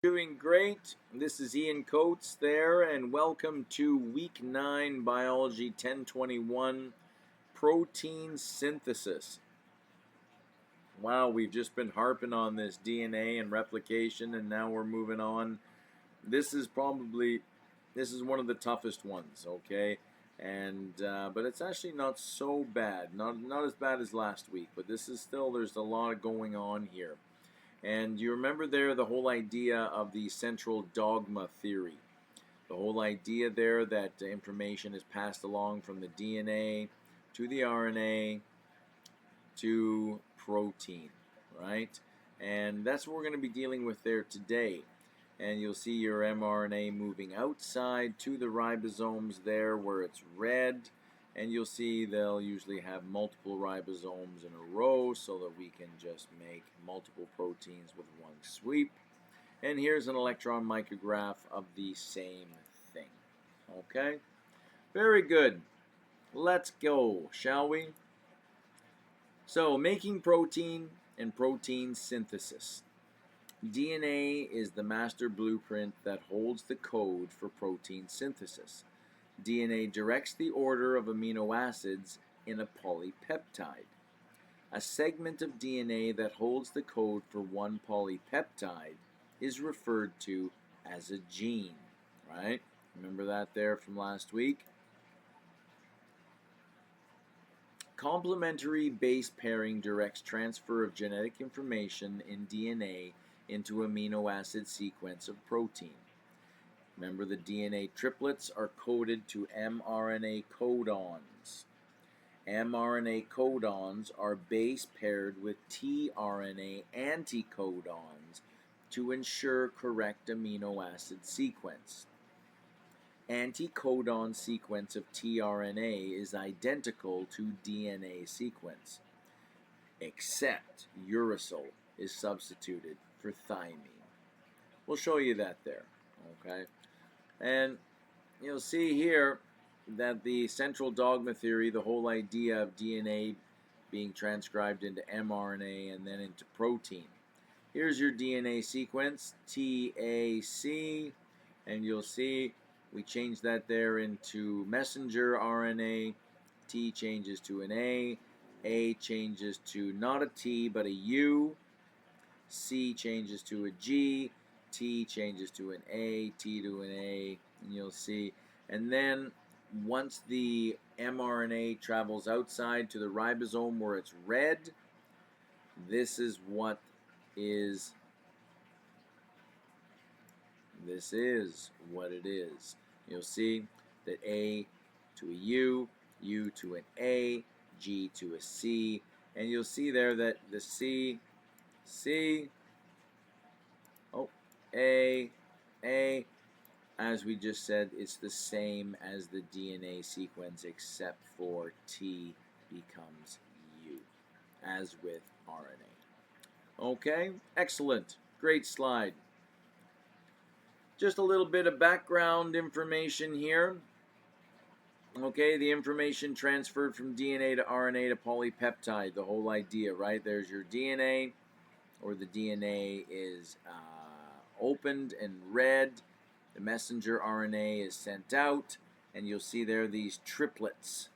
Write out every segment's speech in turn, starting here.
Doing great. This is Ian Coates there, and welcome to Week 9 Biology 1021 Protein Synthesis. Wow, we've just been harping on this DNA and replication, and now we're moving on. This is one of the toughest ones, okay? But it's actually not so bad, not as bad as last week, but there's a lot going on here. And you remember there the whole idea of the central dogma theory. The whole idea there that information is passed along from the DNA to the RNA to protein, right? And that's what we're going to be dealing with there today. And you'll see your mRNA moving outside to the ribosomes there where it's red. And you'll see they'll usually have multiple ribosomes in a row so that we can just make multiple proteins with one sweep. And here's an electron micrograph of the same thing. Okay? Very good. Let's go, shall we? So, making protein and protein synthesis. DNA is the master blueprint that holds the code for protein synthesis. DNA directs the order of amino acids in a polypeptide. A segment of DNA that holds the code for one polypeptide is referred to as a gene, right? Remember that there from last week? Complementary base pairing directs transfer of genetic information in DNA into amino acid sequence of protein. Remember, the DNA triplets are coded to mRNA codons. mRNA codons are base paired with tRNA anticodons to ensure correct amino acid sequence. Anticodon sequence of tRNA is identical to DNA sequence, except uracil is substituted for thymine. We'll show you that there, okay? And you'll see here that the central dogma theory, the whole idea of DNA being transcribed into mRNA and then into protein. Here's your DNA sequence, TAC, and you'll see we change that there into messenger RNA. T changes to an A changes to not a T but a U, C changes to a G, T changes to an A, T to an A, and you'll see. And then once the mRNA travels outside to the ribosome where it's red, this is what it is. You'll see that A to a U, U to an A, G to a C, and you'll see there that the C, A, as we just said, it's the same as the DNA sequence except for T becomes U, as with RNA. Okay, excellent, great slide. Just a little bit of background information here. Okay, the information transferred from DNA to RNA to polypeptide, the whole idea, right? There's your DNA, or the DNA is opened and read. The messenger RNA is sent out, and you'll see there these triplets,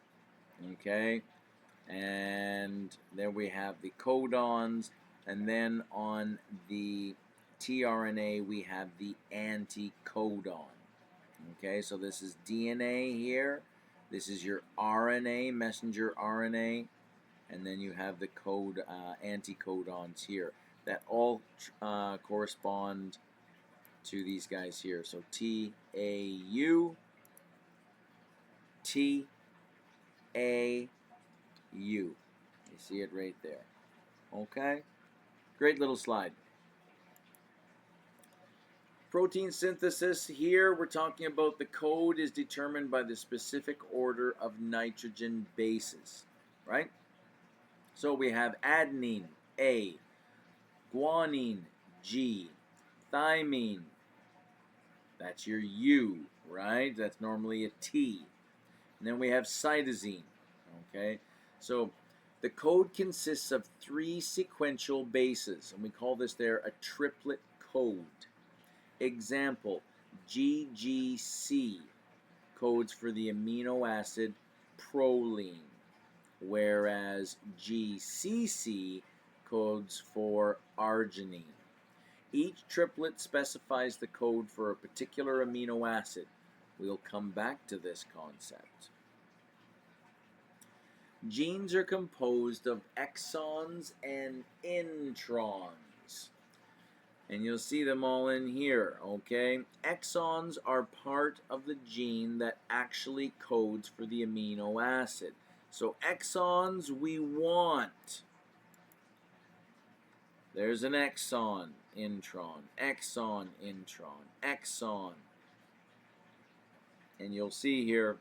okay? And then we have the codons, and then on the tRNA we have the anticodon. Okay, so this is DNA here. This is your RNA, messenger RNA, and then you have the anticodons here that all correspond to these guys here. So TAU, TAU. You see it right there. Okay? Great little slide. Protein synthesis, here we're talking about the code is determined by the specific order of nitrogen bases, right? So we have adenine, A, guanine, G, thymine, that's your U, right? That's normally a T. And then we have cytosine, okay? So the code consists of 3 sequential bases, and we call this there a triplet code. Example, GGC codes for the amino acid proline, whereas GCC codes for arginine. Each triplet specifies the code for a particular amino acid. We'll come back to this concept. Genes are composed of exons and introns. And you'll see them all in here, okay? Exons are part of the gene that actually codes for the amino acid. So exons we want. There's an exon, intron, exon, intron, exon. And you'll see here,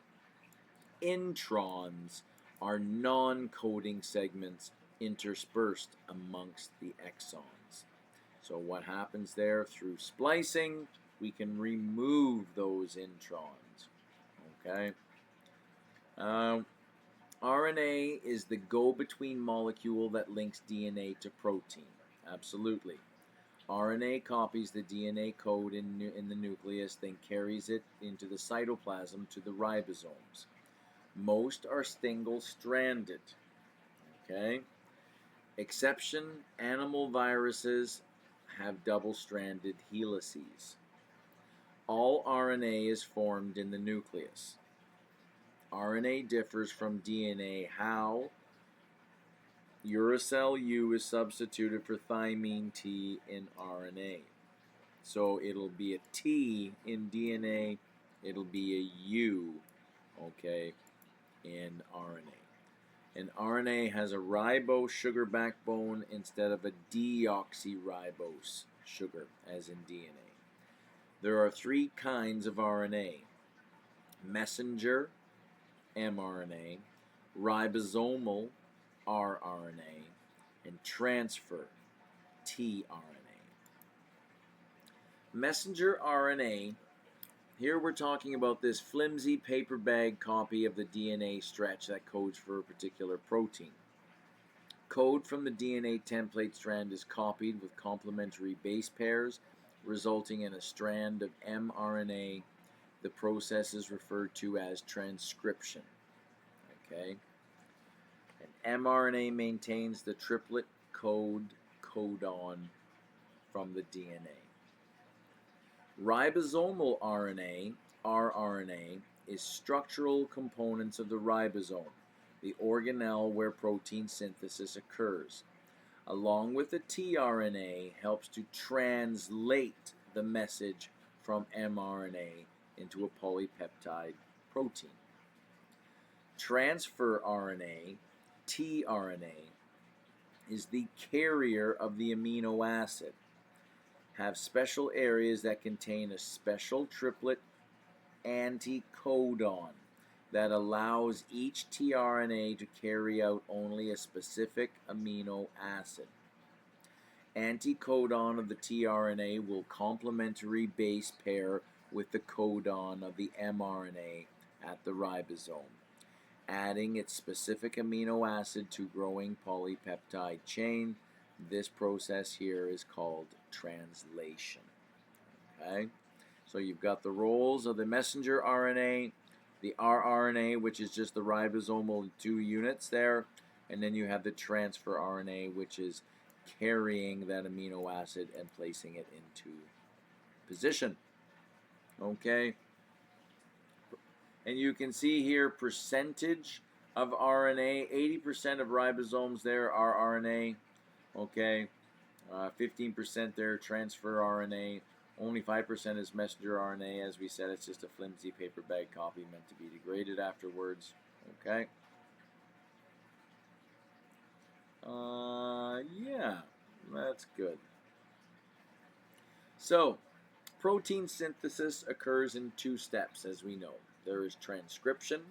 introns are non-coding segments interspersed amongst the exons. So what happens there? Through splicing, we can remove those introns. Okay. RNA is the go-between molecule that links DNA to protein. Absolutely. RNA copies the DNA code in the nucleus, then carries it into the cytoplasm to the ribosomes. Most are single-stranded. Okay. Exception, animal viruses have double-stranded helices. All RNA is formed in the nucleus. RNA differs from DNA how uracil U is substituted for thymine T in RNA. So it'll be a T in DNA, it'll be a U, okay, in RNA. And RNA has a ribose sugar backbone instead of a deoxyribose sugar, as in DNA. There are three kinds of RNA: messenger, mRNA, ribosomal, rRNA, and transfer, tRNA. Messenger RNA, here we're talking about this flimsy paper bag copy of the DNA stretch that codes for a particular protein. Code from the DNA template strand is copied with complementary base pairs, resulting in a strand of mRNA. The process is referred to as transcription. Okay? And mRNA maintains the triplet codon from the DNA. Ribosomal RNA, rRNA, is structural components of the ribosome, the organelle where protein synthesis occurs. Along with the tRNA, helps to translate the message from mRNA into a polypeptide protein. Transfer RNA, tRNA, is the carrier of the amino acid. Have special areas that contain a special triplet anticodon that allows each tRNA to carry out only a specific amino acid. Anticodon of the tRNA will complementary base pair with the codon of the mRNA at the ribosome, adding its specific amino acid to growing polypeptide chain. This process here is called translation. Okay? So you've got the roles of the messenger RNA, the rRNA, which is just the ribosomal 2 units there, and then you have the transfer RNA, which is carrying that amino acid and placing it into position. Okay? And you can see here percentage of RNA, 80% of ribosomes there are RNA, okay, 15% there transfer RNA, only 5% is messenger RNA. As we said, it's just a flimsy paper bag copy meant to be degraded afterwards, okay. Yeah, that's good. So, protein synthesis occurs in 2 steps, as we know. There is transcription,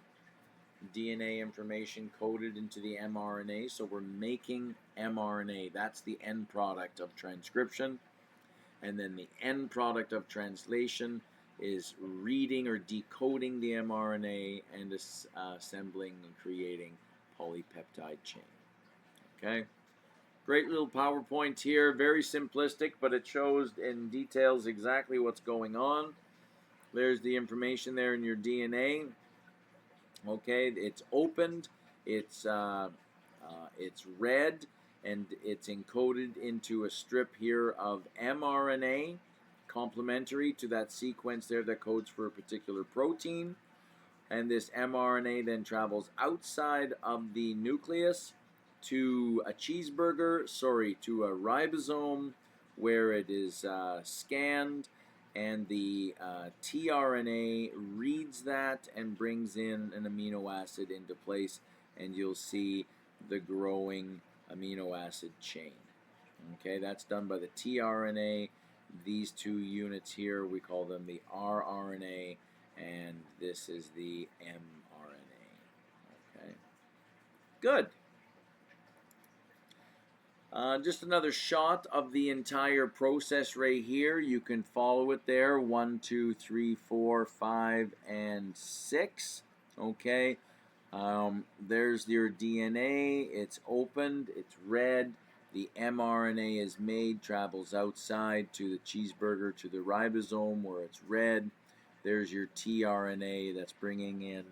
DNA information coded into the mRNA, so we're making mRNA. That's the end product of transcription. And then the end product of translation is reading or decoding the mRNA and assembling and creating polypeptide chain. Okay? Great little PowerPoint here, very simplistic, but it shows and details exactly what's going on. There's the information there in your DNA. Okay, it's opened, it's read, and it's encoded into a strip here of mRNA, complementary to that sequence there that codes for a particular protein. And this mRNA then travels outside of the nucleus to a to a ribosome, where it is scanned, and the tRNA reads that and brings in an amino acid into place, and you'll see the growing amino acid chain. Okay, that's done by the tRNA. These two units here, we call them the rRNA, and this is the mRNA. Okay, good. Just another shot of the entire process right here. You can follow it there. 1, 2, 3, 4, 5, and 6. Okay. There's your DNA. It's opened. It's read. The mRNA is made, travels outside to the cheeseburger, to the ribosome, where it's read. There's your tRNA that's bringing in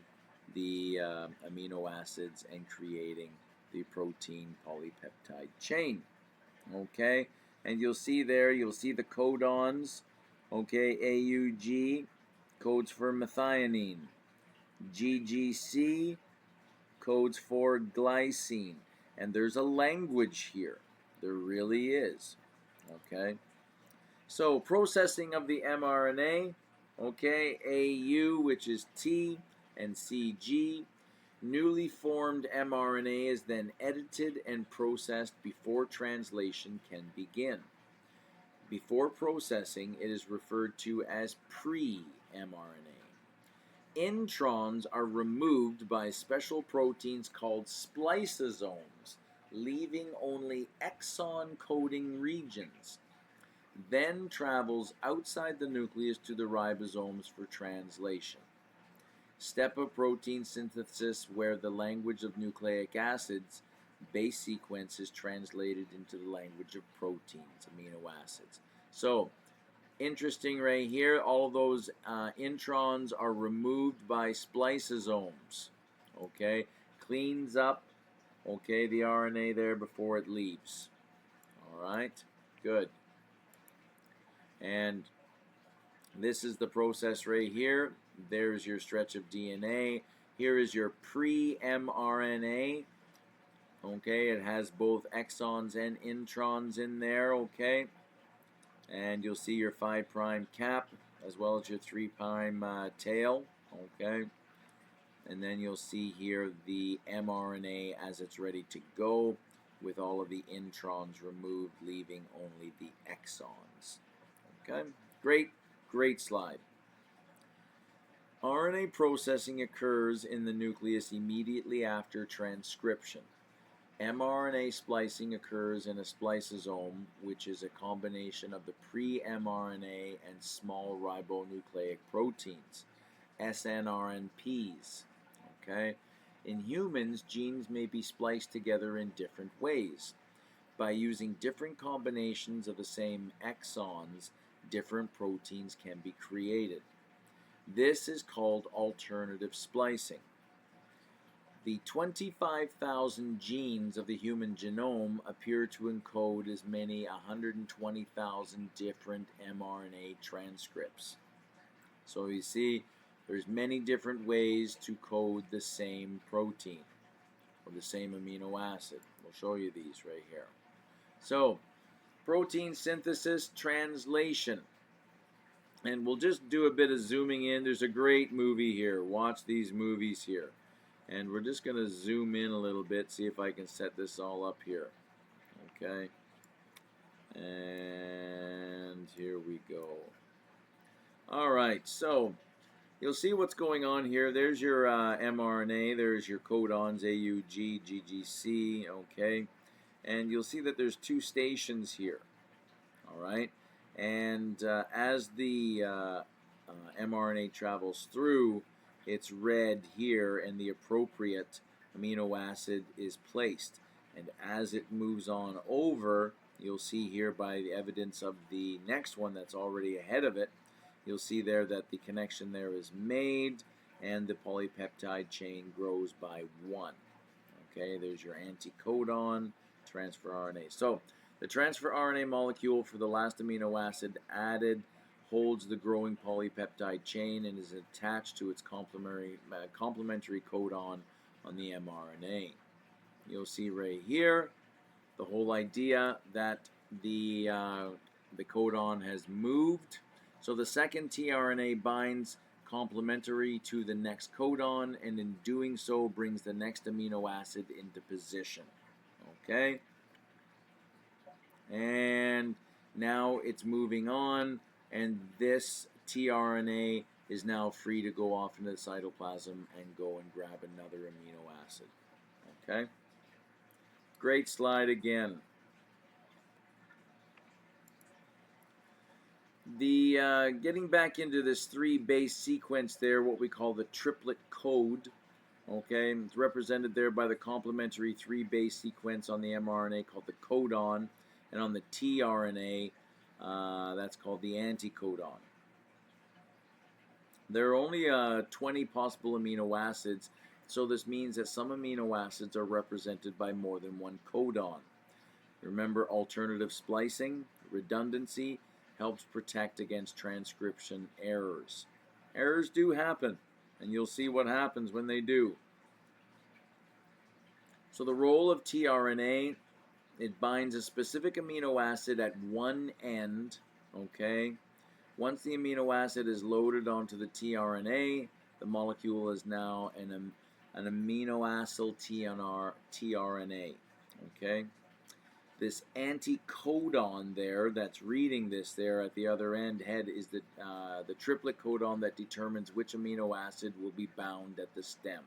the amino acids and creating the protein polypeptide chain. Okay, and you'll see there, you'll see the codons. Okay, AUG codes for methionine. GGC codes for glycine. And there's a language here. There really is. Okay, so processing of the mRNA. Okay, AU, which is T, and CG. Newly formed mRNA is then edited and processed before translation can begin. Before processing, it is referred to as pre-mRNA. Introns are removed by special proteins called spliceosomes, leaving only exon-coding regions. Then travels outside the nucleus to the ribosomes for translation. Step of protein synthesis, where the language of nucleic acids base sequence is translated into the language of proteins, amino acids. So, interesting right here, all of those introns are removed by spliceosomes. Okay, cleans up, okay, the RNA there before it leaves. All right, good. And this is the process right here. There's your stretch of DNA. Here is your pre-mRNA. Okay, it has both exons and introns in there, okay? And you'll see your 5' cap as well as your 3' tail, okay? And then you'll see here the mRNA as it's ready to go with all of the introns removed, leaving only the exons. Okay, great slide. RNA processing occurs in the nucleus immediately after transcription. mRNA splicing occurs in a spliceosome, which is a combination of the pre-mRNA and small ribonucleic proteins, snRNPs. Okay? In humans, genes may be spliced together in different ways. By using different combinations of the same exons, different proteins can be created. This is called alternative splicing. The 25,000 genes of the human genome appear to encode as many 120,000 different mRNA transcripts. So you see, there's many different ways to code the same protein or the same amino acid. We'll show you these right here. So, protein synthesis, translation. And we'll just do a bit of zooming in. There's a great movie here. Watch these movies here. And we're just going to zoom in a little bit, see if I can set this all up here. Okay. And here we go. All right, so you'll see what's going on here. There's your mRNA. There's your codons, AUG, GGC, okay. And you'll see that there's two stations here, all right. And as the mRNA travels through, it's read here, and the appropriate amino acid is placed. And as it moves on over, you'll see here by the evidence of the next one that's already ahead of it, you'll see there that the connection there is made and the polypeptide chain grows by 1. Okay, there's your anticodon, transfer RNA. So the transfer RNA molecule for the last amino acid added holds the growing polypeptide chain and is attached to its complementary codon on the mRNA. You'll see right here the whole idea that the codon has moved. So the second tRNA binds complementary to the next codon, and in doing so brings the next amino acid into position. Okay? And now it's moving on, and this tRNA is now free to go off into the cytoplasm and go and grab another amino acid. Okay? Great slide again. The getting back into this 3-base sequence there, what we call the triplet code. Okay, it's represented there by the complementary 3-base sequence on the mRNA called the codon, and on the tRNA, that's called the anticodon. There are only 20 possible amino acids, so this means that some amino acids are represented by more than one codon. Remember, alternative splicing, redundancy, helps protect against transcription errors. Errors do happen, and you'll see what happens when they do. So the role of tRNA, it binds a specific amino acid at one end, okay? Once the amino acid is loaded onto the tRNA, the molecule is now an amino acyl tRNA, okay? This anticodon there that's reading this there at the other end head is the triplet codon that determines which amino acid will be bound at the stem.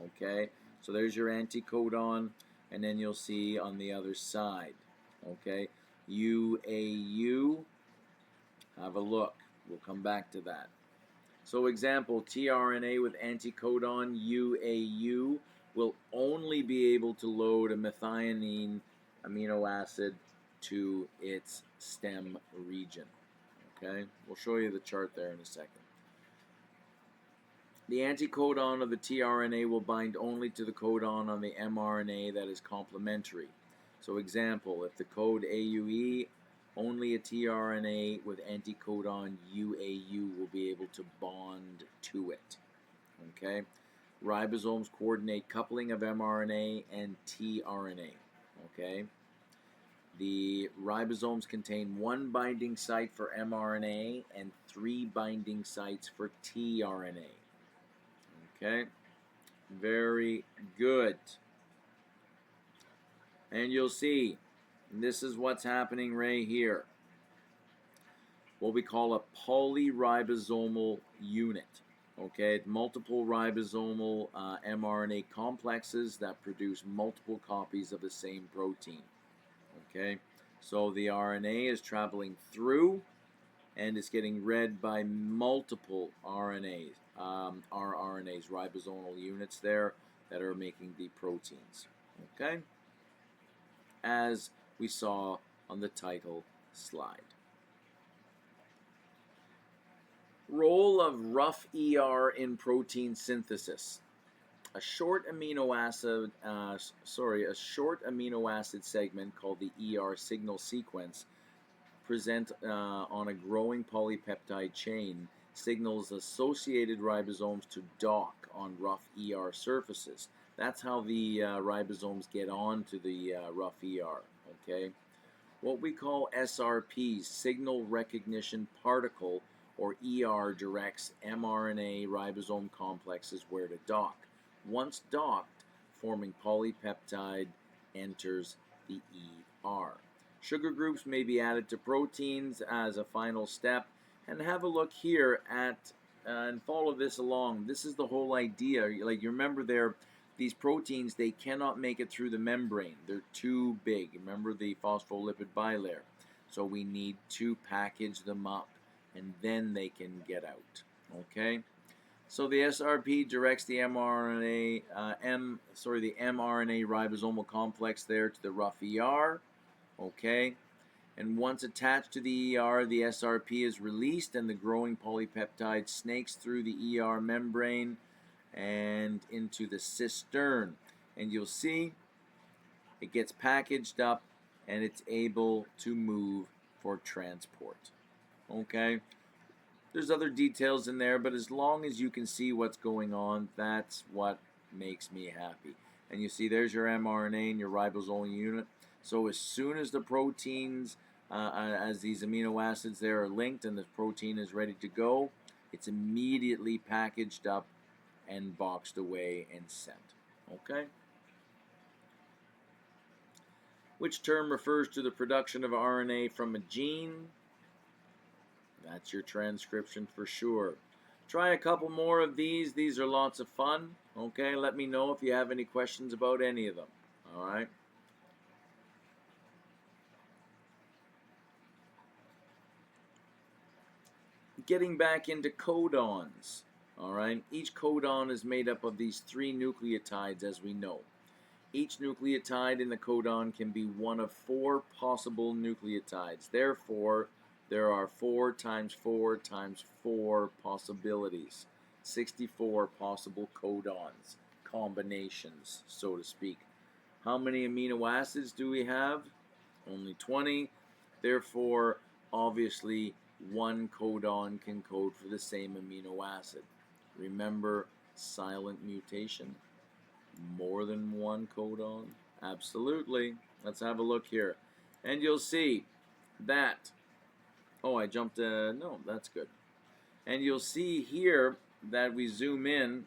Okay, so there's your anticodon, and then you'll see on the other side. Okay, UAU. Have a look. We'll come back to that. So example, tRNA with anticodon UAU will only be able to load a methionine amino acid to its stem region. Okay, we'll show you the chart there in a second. The anticodon of the tRNA will bind only to the codon on the mRNA that is complementary. So example, if the code AUE, only a tRNA with anticodon UAU will be able to bond to it. Okay, ribosomes coordinate coupling of mRNA and tRNA. Okay, the ribosomes contain 1 binding site for mRNA and 3 binding sites for tRNA. Okay, very good. And you'll see, this is what's happening right here. What we call a polyribosomal unit. Okay, multiple ribosomal mRNA complexes that produce multiple copies of the same protein. Okay, so the RNA is traveling through and it's getting read by multiple RNAs, rRNAs, ribosomal units there that are making the proteins. Okay, as we saw on the title slide. Role of rough ER in protein synthesis. A short amino acid segment called the ER signal sequence present on a growing polypeptide chain signals associated ribosomes to dock on rough ER surfaces. That's how the ribosomes get onto the rough ER. Okay, what we call SRPs, signal recognition particle, or ER, directs mRNA ribosome complexes where to dock. Once docked, forming polypeptide enters the ER. Sugar groups may be added to proteins as a final step, and have a look here at and follow this along. This is the whole idea. Like, you remember there, these proteins, they cannot make it through the membrane. They're too big. Remember the phospholipid bilayer. So we need to package them up, and then they can get out. Okay? So the SRP directs the mRNA, the mRNA ribosomal complex there to the rough ER, okay? And once attached to the ER, the SRP is released and the growing polypeptide snakes through the ER membrane and into the cistern. And you'll see it gets packaged up and it's able to move for transport, okay? There's other details in there, but as long as you can see what's going on, that's what makes me happy. And you see there's your mRNA and your ribosomal unit. So as soon as the proteins, as these amino acids there are linked and the protein is ready to go, it's immediately packaged up and boxed away and sent. Okay? Which term refers to the production of RNA from a gene? That's your transcription for sure. Try a couple more of these. These are lots of fun. Okay, let me know if you have any questions about any of them. All right. Getting back into codons. All right. Each codon is made up of these 3 nucleotides, as we know. Each nucleotide in the codon can be one of 4 possible nucleotides. Therefore, there are 4 times 4 times 4 possibilities. 64 possible codons, combinations, so to speak. How many amino acids do we have? Only 20. Therefore, obviously, one codon can code for the same amino acid. Remember silent mutation? More than one codon? Absolutely. Let's have a look here. And you'll see that, oh, I jumped, no, that's good. And you'll see here that we zoom in,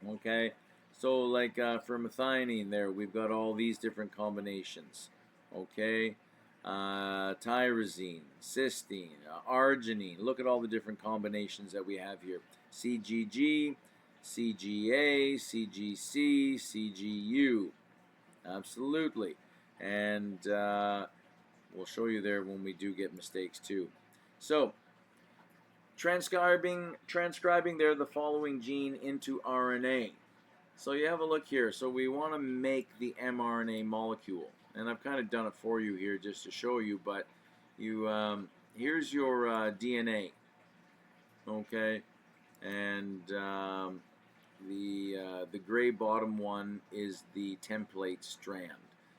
okay, so like for methionine there, we've got all these different combinations, okay, tyrosine, cysteine, arginine, look at all the different combinations that we have here, CGG, CGA, CGC, CGU, absolutely, and we'll show you there when we do get mistakes too. So, transcribing there the following gene into RNA. So you have a look here. So we want to make the mRNA molecule, and I've kind of done it for you here just to show you. But you here's your DNA, okay, and the gray bottom one is the template strand.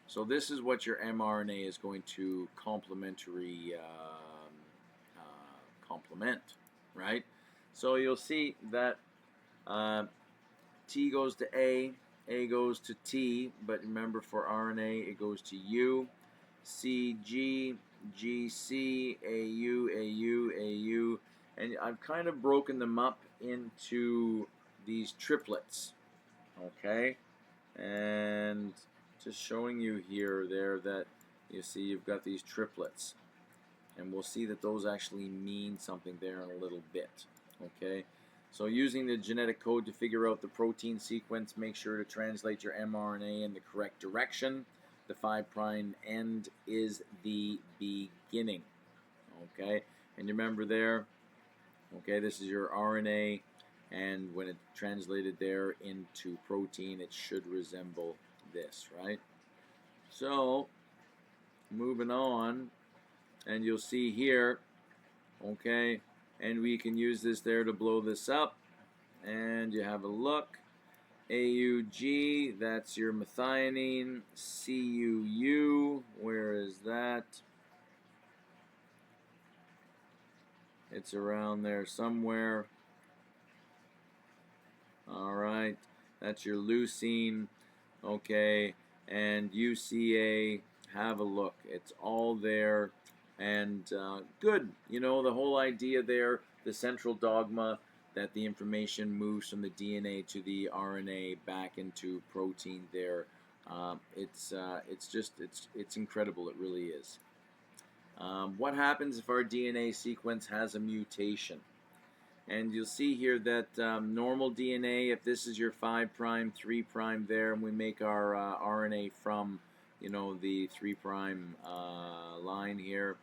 So this is what your mRNA is going to complement, right? So you'll see that T goes to A goes to T, but remember for RNA it goes to U, C, G, G, C, A, U, A, U, A, U, and I've kind of broken them up into these triplets, okay? And just showing you here, there, that you see you've got these triplets. And we'll see that those actually mean something there in a little bit, okay? So using the genetic code to figure out the protein sequence, make sure to translate your mRNA in the correct direction. The 5' end is the beginning, okay? And remember there, okay, this is your RNA, and when it's translated there into protein, it should resemble this, right? So, moving on, and you'll see here, okay, and we can use this there to blow this up, and you have a look. AUG, that's your methionine. CUU, where is that? It's around there somewhere. Alright, that's your leucine, okay, and UCA, have a look. It's all there, and good. You know, the whole idea there, the central dogma, that the information moves from the DNA to the RNA back into protein there. It's incredible. It really is. What happens if our DNA sequence has a mutation? And you'll see here that normal DNA, if this is your 5', 3' there, and we make our RNA from, you know, the 3' line here,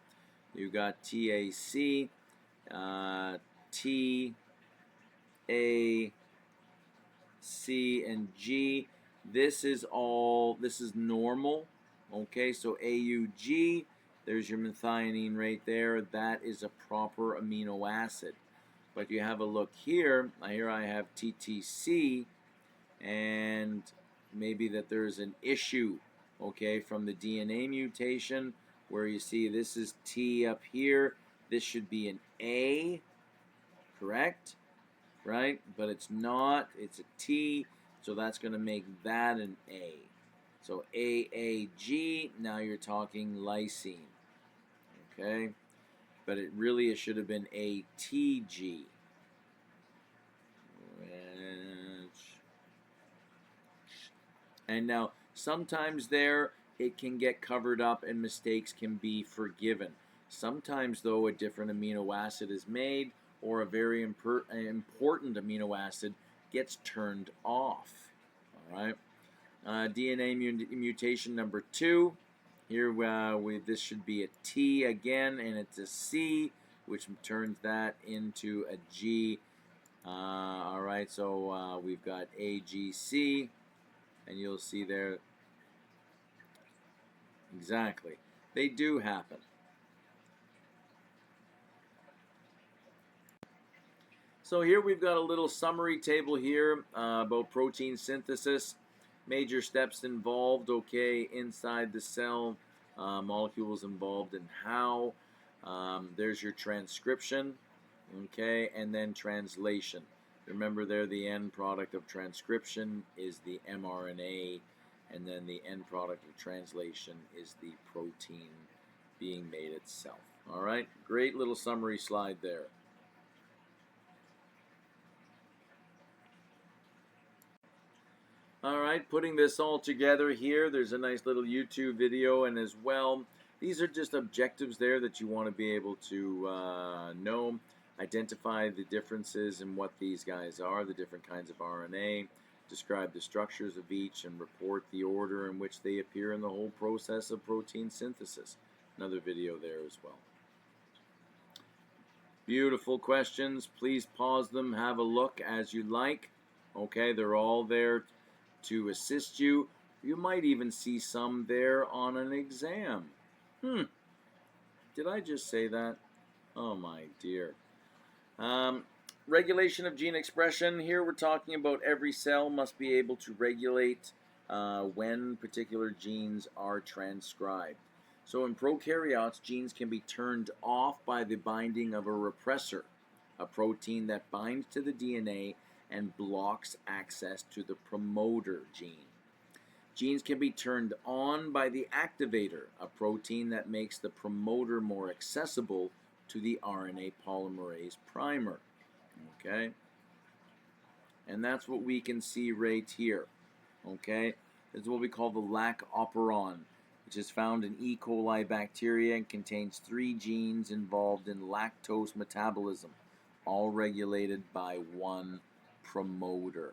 you got TAC, T, A, C, and G. This is normal. Okay, so AUG, there's your methionine right there. That is a proper amino acid. But you have a look here. Here I have TTC, and maybe that there's an issue, okay, from the DNA mutation where you see this is T up here. This should be an A, correct? Right? But it's not. It's a T, so that's going to make that an A. So AAG, now you're talking lysine, okay? But it should have been ATG. And now, sometimes there, it can get covered up and mistakes can be forgiven. Sometimes, though, a different amino acid is made or a very important amino acid gets turned off. All right. DNA mutation number 2. Here, this should be a T again, and it's a C, which turns that into a G. All right, so we've got AGC, and you'll see there, exactly. They do happen. So here we've got a little summary table here about protein synthesis, major steps involved, okay, inside the cell, molecules involved in how. There's your transcription, okay, and then translation. Remember there, the end product of transcription is the mRNA, and then the end product of translation is the protein being made itself. All right, great little summary slide there. All right, putting this all together here, there's a nice little YouTube video, and as well, these are just objectives there that you want to be able to know, identify the differences in what these guys are, the different kinds of RNA, describe the structures of each, and report the order in which they appear in the whole process of protein synthesis. Another video there as well. Beautiful questions. Please pause them, have a look as you like. Okay, they're all there to assist you. You might even see some there on an exam. Did I just say that? Oh my dear. Regulation of gene expression. Here we're talking about every cell must be able to regulate when particular genes are transcribed. So in prokaryotes, genes can be turned off by the binding of a repressor, a protein that binds to the DNA and blocks access to the promoter gene. Genes can be turned on by the activator, a protein that makes the promoter more accessible to the RNA polymerase primer. Okay? And that's what we can see right here. Okay? This is what we call the lac operon, which is found in E. coli bacteria and contains 3 genes involved in lactose metabolism, all regulated by one promoter.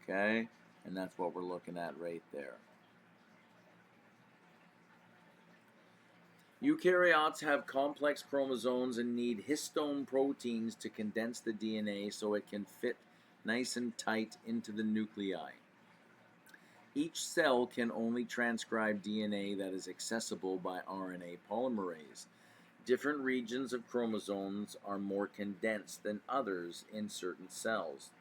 Okay? And that's what we're looking at right there. Eukaryotes have complex chromosomes and need histone proteins to condense the DNA so it can fit nice and tight into the nuclei. Each cell can only transcribe DNA that is accessible by RNA polymerase. Different regions of chromosomes are more condensed than others in certain cells.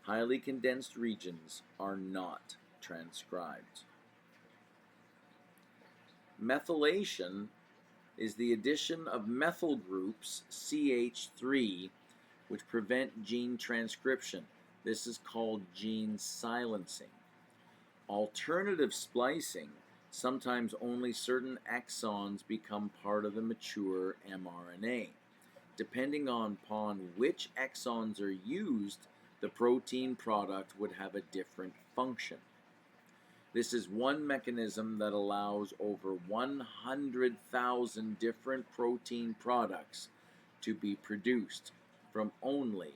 Highly condensed regions are not transcribed. Methylation is the addition of methyl groups, CH3, which prevent gene transcription. This is called gene silencing. Alternative splicing, sometimes only certain exons become part of the mature mRNA. Depending upon which exons are used, the protein product would have a different function. This is one mechanism that allows over 100,000 different protein products to be produced from only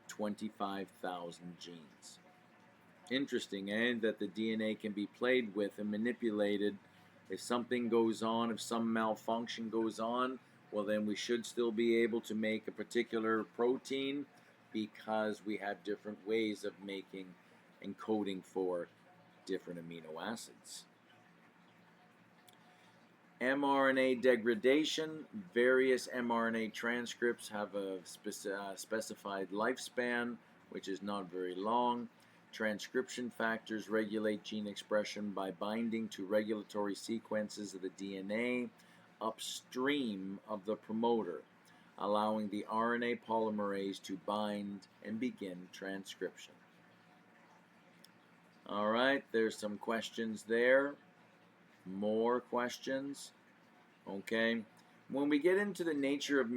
25,000 genes. Interesting, that the DNA can be played with and manipulated. If something goes on, if some malfunction goes on, well then we should still be able to make a particular protein, because we have different ways of making and coding for different amino acids. mRNA degradation. Various mRNA transcripts have a specified lifespan, which is not very long. Transcription factors regulate gene expression by binding to regulatory sequences of the DNA upstream of the promoter, allowing the RNA polymerase to bind and begin transcription. All right, there's some questions there. More questions. Okay, when we get into the nature of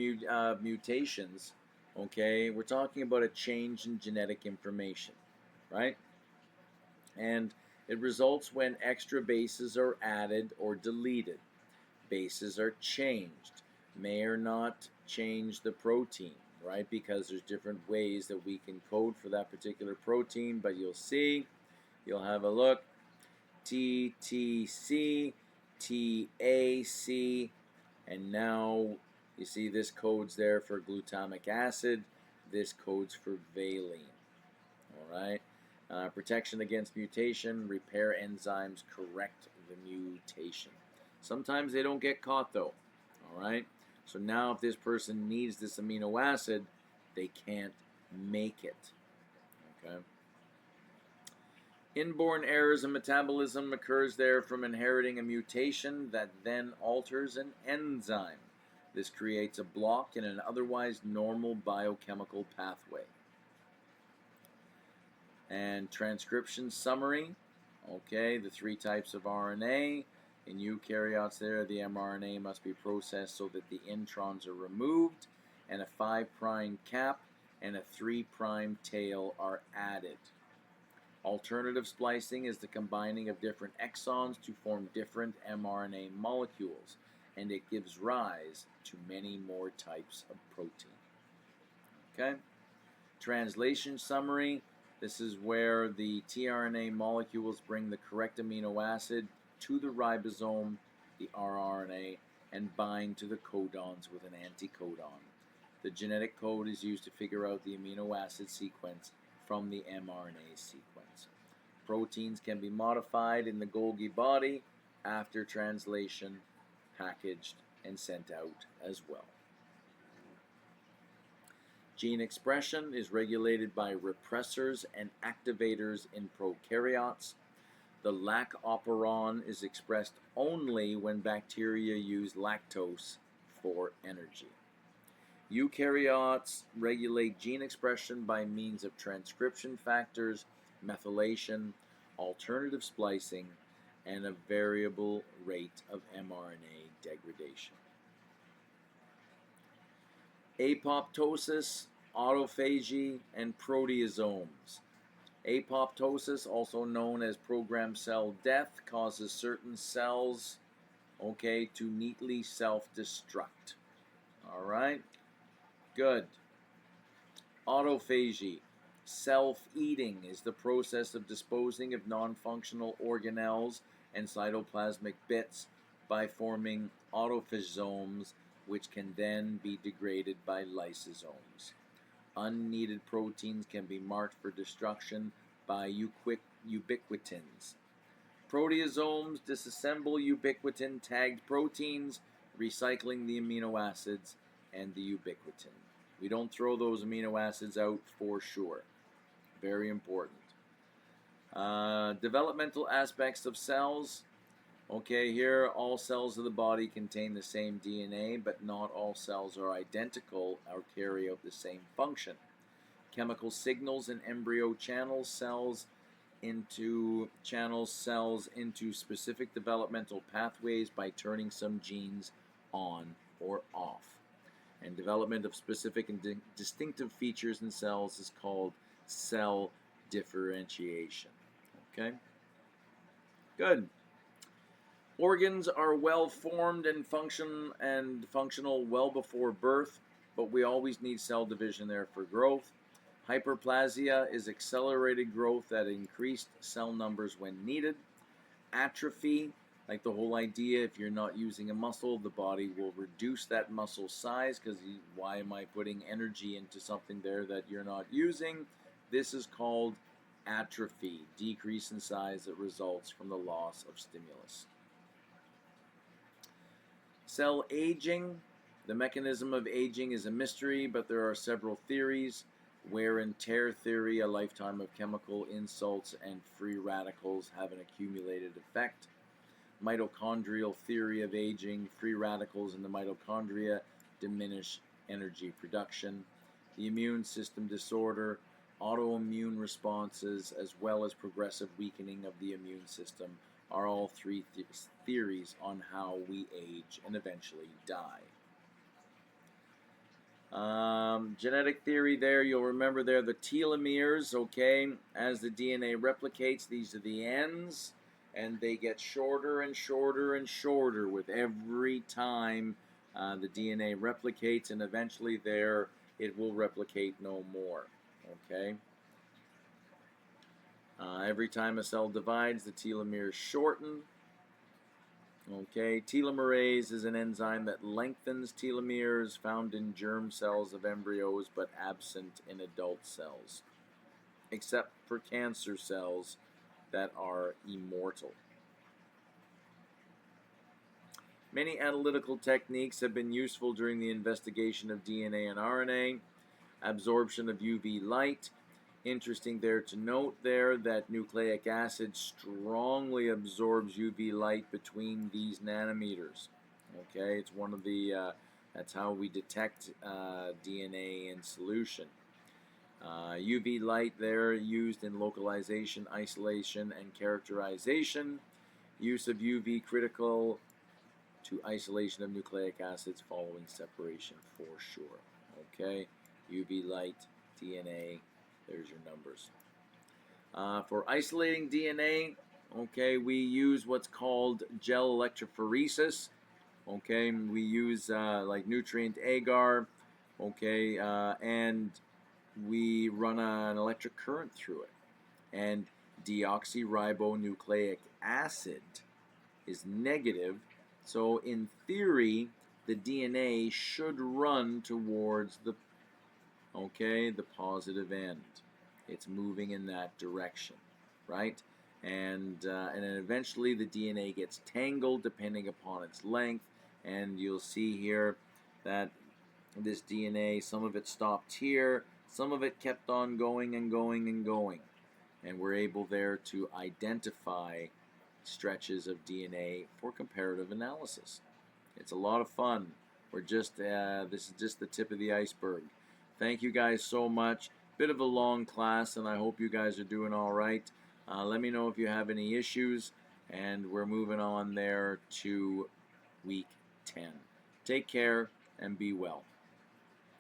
mutations, okay, we're talking about a change in genetic information, right? And it results when extra bases are added or deleted. Bases are changed, may or not change the protein, right? Because there's different ways that we can code for that particular protein, but you'll see, you'll have a look. TTC, TAC, and now you see this codes there for glutamic acid, this codes for valine. All right. Protection against mutation, repair enzymes correct the mutation. Sometimes they don't get caught though. All right. So now if this person needs this amino acid, they can't make it. Okay. Inborn errors in metabolism occurs there from inheriting a mutation that then alters an enzyme. This creates a block in an otherwise normal biochemical pathway. And transcription summary. Okay, the 3 types of RNA. In eukaryotes there, the mRNA must be processed so that the introns are removed, and a 5' cap and a 3' tail are added. Alternative splicing is the combining of different exons to form different mRNA molecules, and it gives rise to many more types of protein. Okay? Translation summary. This is where the tRNA molecules bring the correct amino acid to the ribosome, the rRNA, and bind to the codons with an anticodon. The genetic code is used to figure out the amino acid sequence from the mRNA sequence. Proteins can be modified in the Golgi body after translation, packaged, and sent out as well. Gene expression is regulated by repressors and activators in prokaryotes. The lac operon is expressed only when bacteria use lactose for energy. Eukaryotes regulate gene expression by means of transcription factors, methylation, alternative splicing, and a variable rate of mRNA degradation. Apoptosis, autophagy, and proteasomes. Apoptosis, also known as programmed cell death, causes certain cells, to neatly self-destruct. All right? Good. Autophagy, self-eating, is the process of disposing of non-functional organelles and cytoplasmic bits by forming autophagomes, which can then be degraded by lysosomes. Unneeded proteins can be marked for destruction by ubiquitins. Proteasomes disassemble ubiquitin-tagged proteins, recycling the amino acids and the ubiquitin. We don't throw those amino acids out for sure. Very important. Developmental aspects of cells. Okay, here all cells of the body contain the same DNA, but not all cells are identical or carry out the same function. Chemical signals in embryo channels cells into specific developmental pathways by turning some genes on or off. And development of specific and distinctive features in cells is called cell differentiation. Okay? Good. Organs are well formed and functional well before birth, but we always need cell division there for growth. Hyperplasia is accelerated growth at increased cell numbers when needed. Atrophy Like the whole idea, if you're not using a muscle, the body will reduce that muscle size, because why am I putting energy into something there that you're not using? This is called atrophy, decrease in size that results from the loss of stimulus. Cell aging. The mechanism of aging is a mystery, but there are several theories. Wear and tear theory, a lifetime of chemical insults and free radicals have an accumulated effect. Mitochondrial theory of aging, free radicals in the mitochondria diminish energy production. The immune system disorder, autoimmune responses, as well as progressive weakening of the immune system are all three theories on how we age and eventually die. Genetic theory there, you'll remember there the telomeres, okay? As the DNA replicates, these are the ends, and they get shorter and shorter and shorter with every time the DNA replicates, and eventually there it will replicate no more, okay? Every time a cell divides, the telomeres shorten. Okay, telomerase is an enzyme that lengthens telomeres, found in germ cells of embryos but absent in adult cells, except for cancer cells that are immortal. Many analytical techniques have been useful during the investigation of DNA and RNA. Absorption of UV light. Interesting there to note there that nucleic acid strongly absorbs UV light between these nanometers. Okay, it's one of the, that's how we detect DNA in solution. UV light there used in localization, isolation, and characterization. Use of UV critical to isolation of nucleic acids following separation for sure. Okay, UV light, DNA, there's your numbers. For isolating DNA, okay, we use what's called gel electrophoresis. Okay, we use like nutrient agar, okay, and we run an electric current through it. And deoxyribonucleic acid is negative, so in theory, the DNA should run towards the positive end. It's moving in that direction, right? And then eventually the DNA gets tangled depending upon its length, and you'll see here that this DNA, some of it stopped here, some of it kept on going and going and going, and we're able there to identify stretches of DNA for comparative analysis. It's a lot of fun. We're just this is just the tip of the iceberg. Thank you guys so much. Bit of a long class, and I hope you guys are doing all right. Let me know if you have any issues, and we're moving on there to week 10. Take care and be well.